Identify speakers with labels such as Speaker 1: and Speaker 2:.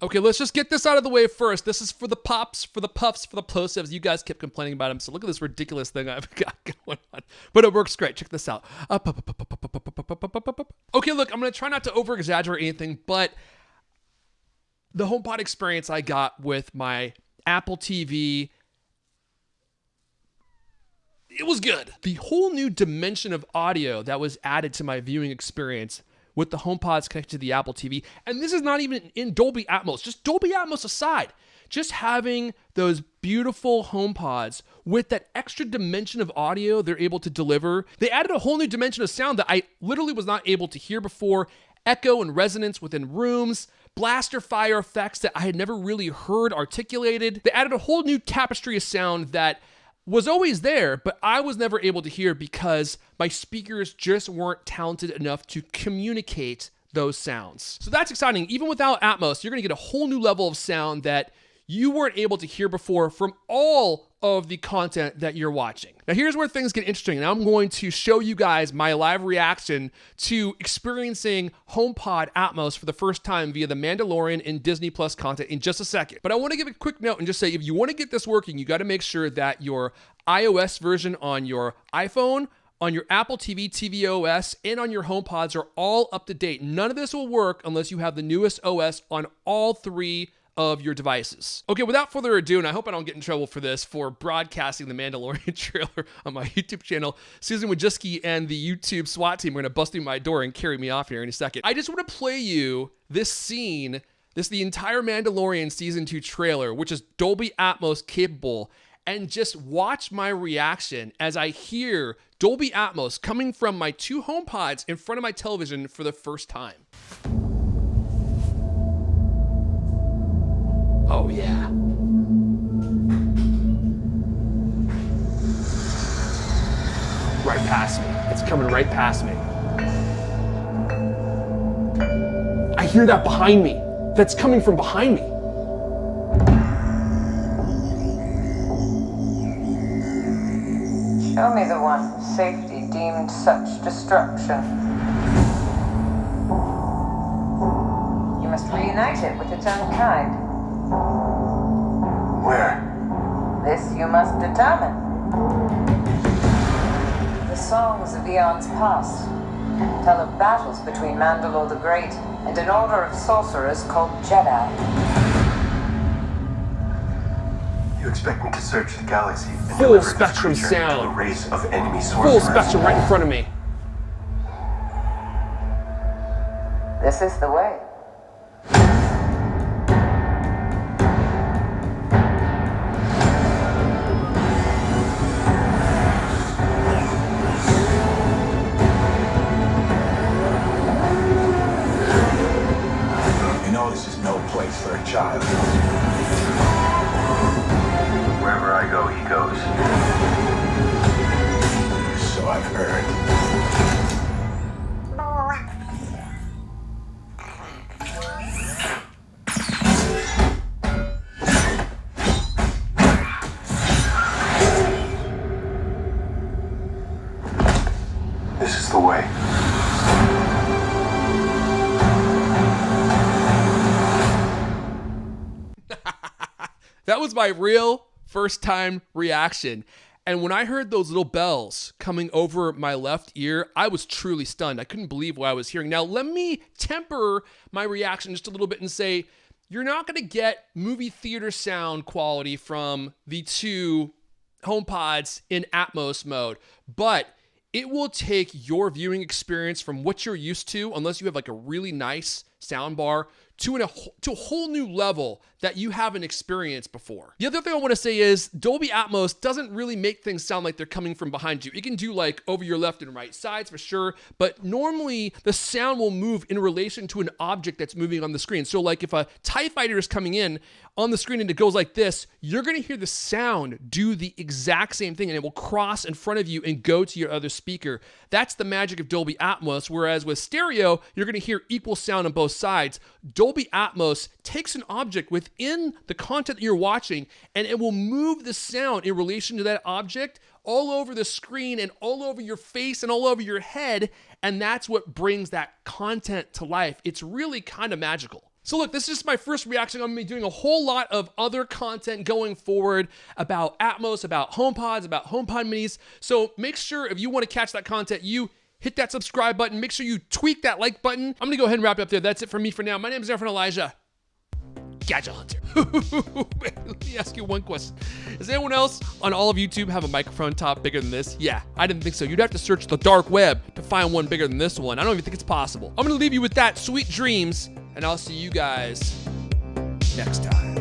Speaker 1: Okay, let's just get this out of the way first. This is for the pops, for the puffs, for the plosives. You guys kept complaining about them, so look at this ridiculous thing I've got going on. But it works great. Check this out. Okay, look, I'm going to try not to over-exaggerate anything, but the HomePod experience I got with my Apple TV, it was good. The whole new dimension of audio that was added to my viewing experience with the HomePods connected to the Apple TV. And this is not even in Dolby Atmos. Just Dolby Atmos aside, just having those beautiful HomePods with that extra dimension of audio they're able to deliver. They added a whole new dimension of sound that I literally was not able to hear before. Echo and resonance within rooms, blaster fire effects that I had never really heard articulated. They added a whole new tapestry of sound that was always there, but I was never able to hear because my speakers just weren't talented enough to communicate those sounds. So that's exciting. Even without Atmos, you're gonna get a whole new level of sound that you weren't able to hear before from all of the content that you're watching. Now here's where things get interesting, and I'm going to show you guys my live reaction to experiencing HomePod Atmos for the first time via the Mandalorian and Disney Plus content in just a second. But I want to give a quick note and just say, if you want to get this working, you got to make sure that your iOS version on your iPhone, on your Apple TV, tvOS, and on your HomePods are all up to date. None of this will work unless you have the newest OS on all three of your devices. Okay, without further ado, and I hope I don't get in trouble for this, for broadcasting the Mandalorian trailer on my YouTube channel, Susan Wojcicki and the YouTube SWAT team are gonna bust through my door and carry me off here in a second. I just wanna play you this scene, the entire Mandalorian Season 2 trailer, which is Dolby Atmos capable, and just watch my reaction as I hear Dolby Atmos coming from my two HomePods in front of my television for the first time. Oh yeah. Right past me. It's coming right past me. I hear that behind me. That's coming from behind me.
Speaker 2: Show me the one whose safety deemed such destruction. You must reunite it with its own kind.
Speaker 3: Where?
Speaker 2: This you must determine. The songs of eons past tell of battles between Mandalore the Great and an order of sorcerers called Jedi.
Speaker 3: You expect me to search the galaxy and
Speaker 1: Full
Speaker 3: deliver
Speaker 1: spectrum
Speaker 3: this creature
Speaker 1: sound.
Speaker 3: to a race of enemy
Speaker 1: Full
Speaker 3: sorcerers?
Speaker 1: spectrum right in front of me.
Speaker 2: This is the way.
Speaker 3: This is no place for a child. Wherever I go, he goes. So I've heard. This is the way.
Speaker 1: That was my real first time reaction. And when I heard those little bells coming over my left ear, I was truly stunned. I couldn't believe what I was hearing. Now, let me temper my reaction just a little bit and say, you're not going to get movie theater sound quality from the two HomePods in Atmos mode, but it will take your viewing experience from what you're used to, unless you have like a really nice sound bar, to a whole new level that you haven't experienced before. The other thing I want to say is Dolby Atmos doesn't really make things sound like they're coming from behind you. It can do like over your left and right sides for sure, but normally the sound will move in relation to an object that's moving on the screen. So like if a TIE fighter is coming in on the screen and it goes like this, you're going to hear the sound do the exact same thing and it will cross in front of you and go to your other speaker. That's the magic of Dolby Atmos, whereas with stereo, you're going to hear equal sound on both sides. Dolby Atmos takes an object within the content that you're watching and it will move the sound in relation to that object all over the screen and all over your face and all over your head, and that's what brings that content to life. It's really kind of magical. So look, this is just my first reaction. I'm gonna be doing a whole lot of other content going forward about Atmos, about HomePods, about HomePod minis. So make sure if you want to catch that content, you hit that subscribe button. Make sure you tweak that like button. I'm gonna go ahead and wrap it up there. That's it for me for now. My name is Erfon Elijah, Gadget Hunter. Let me ask you one question. Does anyone else on all of YouTube have a microphone top bigger than this? Yeah, I didn't think so. You'd have to search the dark web to find one bigger than this one. I don't even think it's possible. I'm gonna leave you with that. Sweet dreams, and I'll see you guys next time.